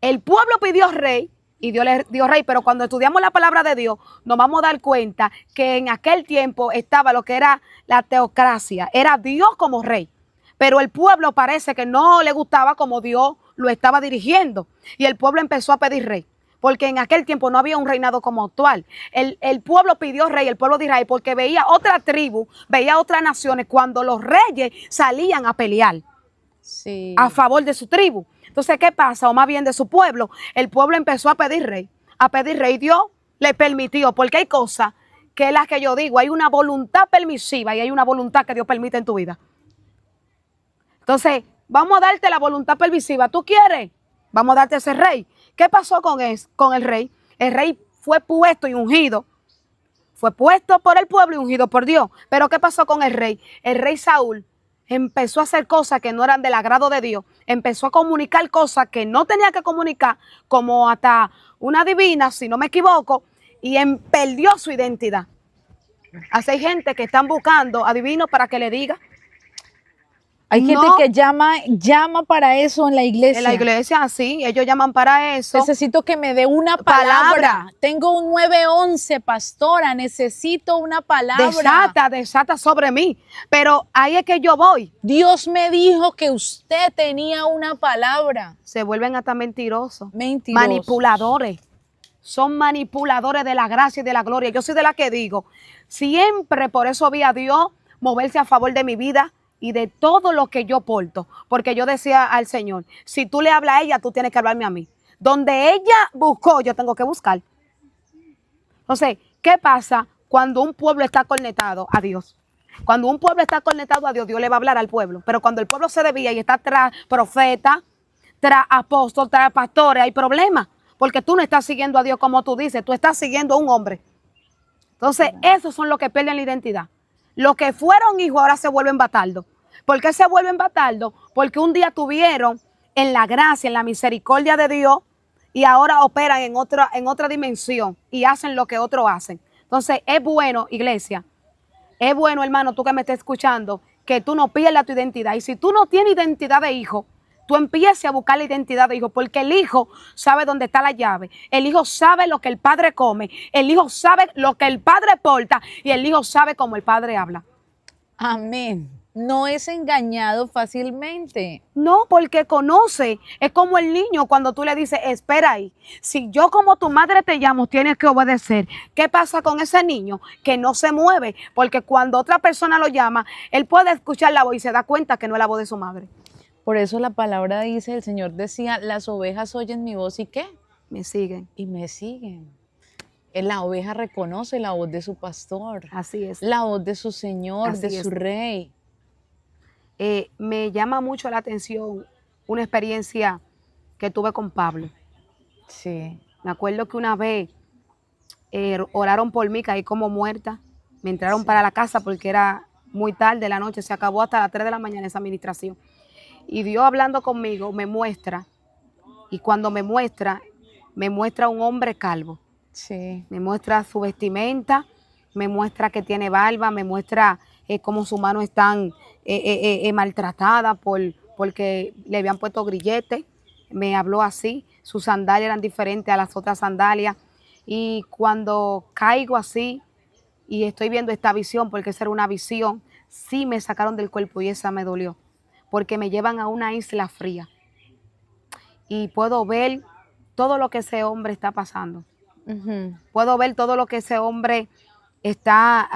El pueblo pidió rey y Dios le dio rey, pero cuando estudiamos la palabra de Dios nos vamos a dar cuenta que en aquel tiempo estaba lo que era la teocracia, era Dios como rey, pero el pueblo parece que no le gustaba como Dios lo estaba dirigiendo y el pueblo empezó a pedir rey. Porque en aquel tiempo no había un reinado como actual. El pueblo pidió rey, el pueblo de Israel, porque veía otra tribu, veía otras naciones cuando los reyes salían a pelear a favor de su tribu. Entonces, ¿qué pasa? O más bien de su pueblo. El pueblo empezó a pedir rey. Dios le permitió, porque hay cosas que es las que yo digo, hay una voluntad permisiva y hay una voluntad que Dios permite en tu vida. Entonces, vamos a darte la voluntad permisiva. ¿Tú quieres? Vamos a darte ese rey. ¿Qué pasó con el rey? El rey fue puesto y ungido. Fue puesto por el pueblo y ungido por Dios. Pero ¿qué pasó con el rey? El rey Saúl empezó a hacer cosas que no eran del agrado de Dios. Empezó a comunicar cosas que no tenía que comunicar, como hasta una divina, si no me equivoco, y perdió su identidad. Así hay gente que están buscando a divinos para que le diga. Hay gente que llama para eso en la iglesia. En la iglesia, sí, ellos llaman para eso. Necesito que me dé una palabra. Tengo un 911, pastora, necesito una palabra. Desata sobre mí. Pero ahí es que yo voy. Dios me dijo que usted tenía una palabra. Se vuelven hasta mentirosos. Mentirosos. Manipuladores. Son manipuladores de la gracia y de la gloria. Yo soy de la que digo, siempre por eso vi a Dios moverse a favor de mi vida y de todo lo que yo porto. Porque yo decía al Señor, si tú le hablas a ella, tú tienes que hablarme a mí. Donde ella buscó, yo tengo que buscar. Entonces, ¿qué pasa cuando un pueblo está conectado a Dios? Cuando un pueblo está conectado a Dios, Dios le va a hablar al pueblo. Pero cuando el pueblo se desvía y está tras profeta, tras apóstol, tras pastores, hay problemas. Porque tú no estás siguiendo a Dios como tú dices, tú estás siguiendo a un hombre. Entonces, esos son los que pierden la identidad. Los que fueron hijos ahora se vuelven bataldos. ¿Por qué se vuelven bataldos? Porque un día tuvieron en la gracia, en la misericordia de Dios, y ahora operan en otra dimensión y hacen lo que otros hacen. Entonces, es bueno, iglesia, es bueno, hermano, tú que me estés escuchando, que tú no pierdas tu identidad. Y si tú no tienes identidad de hijo, tú empieces a buscar la identidad de hijo, porque el hijo sabe dónde está la llave. El hijo sabe lo que el padre come. El hijo sabe lo que el padre porta. Y el hijo sabe cómo el padre habla. Amén. No es engañado fácilmente. No, porque conoce. Es como el niño cuando tú le dices, espera ahí. Si yo como tu madre te llamo, tienes que obedecer. ¿Qué pasa con ese niño? Que no se mueve. Porque cuando otra persona lo llama, él puede escuchar la voz y se da cuenta que no es la voz de su madre. Por eso la palabra dice, el Señor decía, las ovejas oyen mi voz y ¿qué? Me siguen. Y me siguen. La oveja reconoce la voz de su pastor. Así es. La voz de su Señor, Así de es. su Rey. Me llama mucho la atención una experiencia que tuve con Pablo. Sí. Me acuerdo que una vez oraron por mí, caí como muerta. Me entraron para la casa porque era muy tarde la noche, se acabó hasta las 3 de la mañana esa administración. Y Dios hablando conmigo me muestra, y cuando me muestra un hombre calvo. Sí. Me muestra su vestimenta, me muestra que tiene barba, me muestra cómo sus manos están maltratadas porque le habían puesto grilletes. Me habló así, sus sandalias eran diferentes a las otras sandalias. Y cuando caigo así y estoy viendo esta visión, porque esa era una visión, sí me sacaron del cuerpo y esa me dolió, porque me llevan a una isla fría y puedo ver todo lo que ese hombre está pasando. Puedo ver todo lo que ese hombre está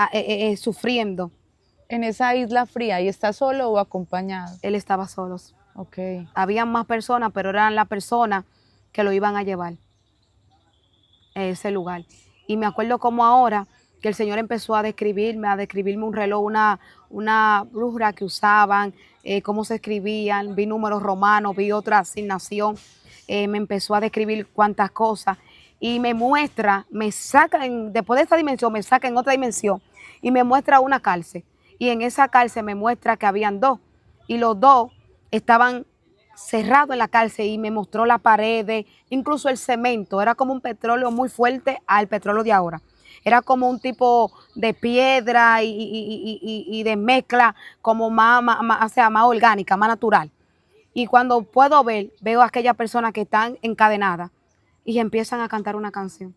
sufriendo. En esa isla fría, ¿y está solo o acompañado? Él estaba solo. Ok. Habían más personas, pero eran las personas que lo iban a llevar a ese lugar. Y me acuerdo como ahora que el Señor empezó a describirme un reloj, una brújula que usaban, cómo se escribían, vi números romanos, vi otra asignación, me empezó a describir cuántas cosas. Y me muestra, me saca, después de esta dimensión, me saca en otra dimensión y me muestra una cárcel. Y en esa cárcel me muestra que habían dos. Y los dos estaban cerrados en la cárcel y me mostró las paredes, incluso el cemento. Era como un petróleo muy fuerte al petróleo de ahora. Era como un tipo de piedra y de mezcla como más orgánica, más natural. Y cuando puedo ver, veo a aquellas personas que están encadenadas y empiezan a cantar una canción.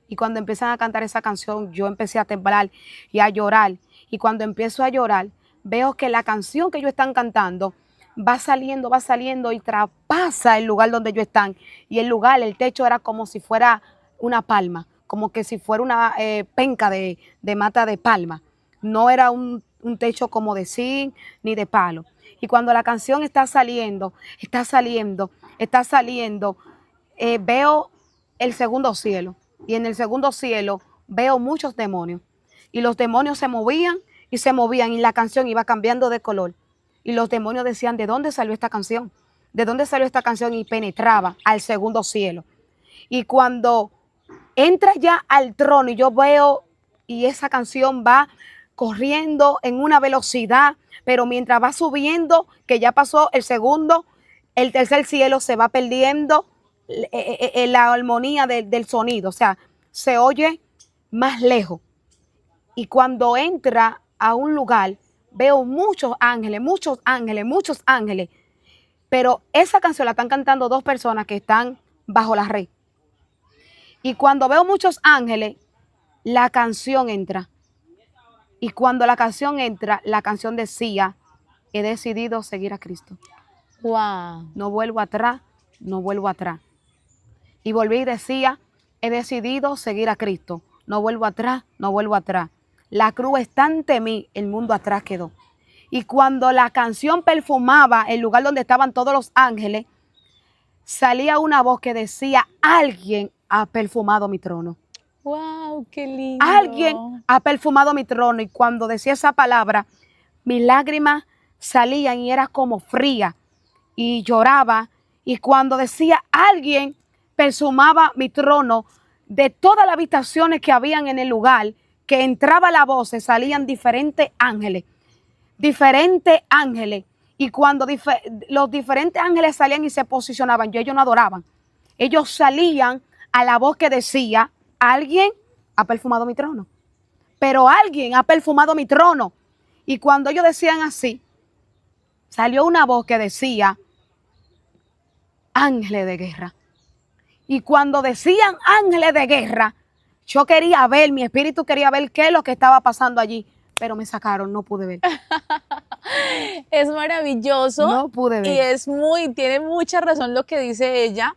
Y cuando empiezan a cantar esa canción, yo empecé a temblar y a llorar. Y cuando empiezo a llorar, veo que la canción que ellos están cantando va saliendo y traspasa el lugar donde ellos están. Y el lugar, el techo era como si fuera una palma, como que si fuera una penca de mata de palma. No era un techo como de zinc ni de palo. Y cuando la canción está saliendo, veo el segundo cielo. Y en el segundo cielo veo muchos demonios. Y los demonios se movían y la canción iba cambiando de color. Y los demonios decían, ¿de dónde salió esta canción? ¿De dónde salió esta canción? Y penetraba al segundo cielo. Y cuando entra ya al trono y yo veo, y esa canción va corriendo en una velocidad, pero mientras va subiendo, que ya pasó el segundo, el tercer cielo, se va perdiendo la armonía del sonido, o sea, se oye más lejos. Y cuando entra a un lugar, veo muchos ángeles, pero esa canción la están cantando dos personas que están bajo la red. Y cuando veo muchos ángeles, la canción entra. Y cuando la canción entra, la canción decía, he decidido seguir a Cristo. Wow. No vuelvo atrás, no vuelvo atrás. Y volví y decía, he decidido seguir a Cristo. No vuelvo atrás, no vuelvo atrás. La cruz está ante mí, el mundo atrás quedó. Y cuando la canción perfumaba el lugar donde estaban todos los ángeles, salía una voz que decía, alguien ha perfumado mi trono. ¡Wow! ¡Qué lindo! Alguien ha perfumado mi trono. Y cuando decía esa palabra, mis lágrimas salían y era como fría. Y lloraba. Y cuando decía, alguien perfumaba mi trono, de todas las habitaciones que habían en el lugar, que entraba la voz, salían diferentes ángeles. Diferentes ángeles. Y cuando los diferentes ángeles salían y se posicionaban, ellos no adoraban. Ellos salían a la voz que decía, alguien ha perfumado mi trono. Pero alguien ha perfumado mi trono. Y cuando ellos decían así, salió una voz que decía, ángeles de guerra. Y cuando decían ángeles de guerra, yo quería ver, mi espíritu quería ver qué es lo que estaba pasando allí. Pero me sacaron, no pude ver. Es maravilloso. No pude ver. Y tiene mucha razón lo que dice ella,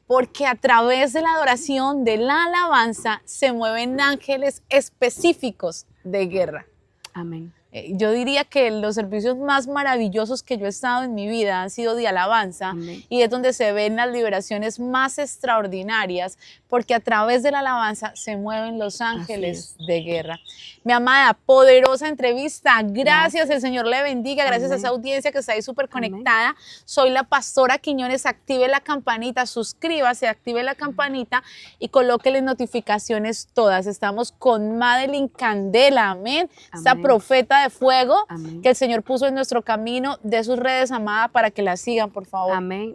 porque a través de la adoración, de la alabanza, se mueven ángeles específicos de guerra. Amén. Yo diría que los servicios más maravillosos que yo he estado en mi vida han sido de alabanza. Amén. Y es donde se ven las liberaciones más extraordinarias, porque a través de la alabanza se mueven los ángeles de guerra. Mi amada, poderosa entrevista. Gracias, el Señor le bendiga. Gracias. Amén. A esa audiencia que está ahí súper conectada. Amén. Soy la pastora Quiñones. Active la campanita, suscríbase, active la campanita y colóquele notificaciones todas. Estamos con Madeline Candela. Amén. Esta profeta de fuego. Amén. Que el Señor puso en nuestro camino, de sus redes, amada, para que la sigan, por favor. Amén.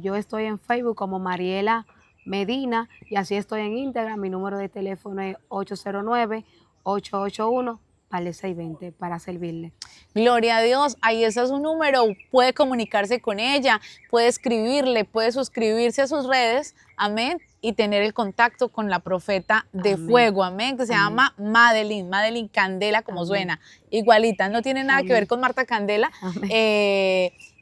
Yo estoy en Facebook como Mariela Medina y así estoy en Instagram. Mi número de teléfono es 809-881-620 para servirle. Gloria a Dios, ahí está su número, puede comunicarse con ella, puede escribirle, puede suscribirse a sus redes, amén, y tener el contacto con la profeta de fuego, amén, que se llama Madeline Candela, como suena, igualita, no tiene nada que ver con Marta Candela,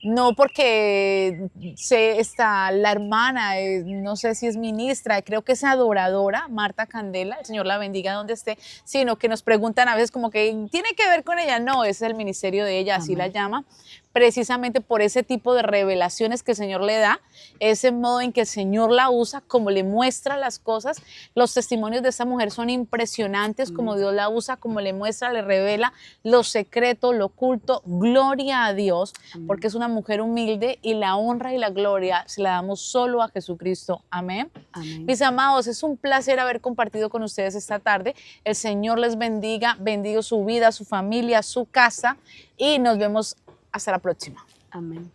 no porque está la hermana, no sé si es ministra, creo que es adoradora, Marta Candela, el Señor la bendiga donde esté, sino que nos preguntan a veces como que tiene que ver con ella, no, ese es el ministerio de ella, así la llama, precisamente por ese tipo de revelaciones que el Señor le da, ese modo en que el Señor la usa, como le muestra las cosas. Los testimonios de esta mujer son impresionantes, como Dios la usa, como le muestra, le revela lo secreto, lo oculto. Gloria a Dios, porque es una mujer humilde y la honra y la gloria se la damos solo a Jesucristo. Amén. Amén. Mis amados, es un placer haber compartido con ustedes esta tarde. El Señor les bendiga, bendiga su vida, su familia, su casa y nos vemos hasta la próxima. Amén.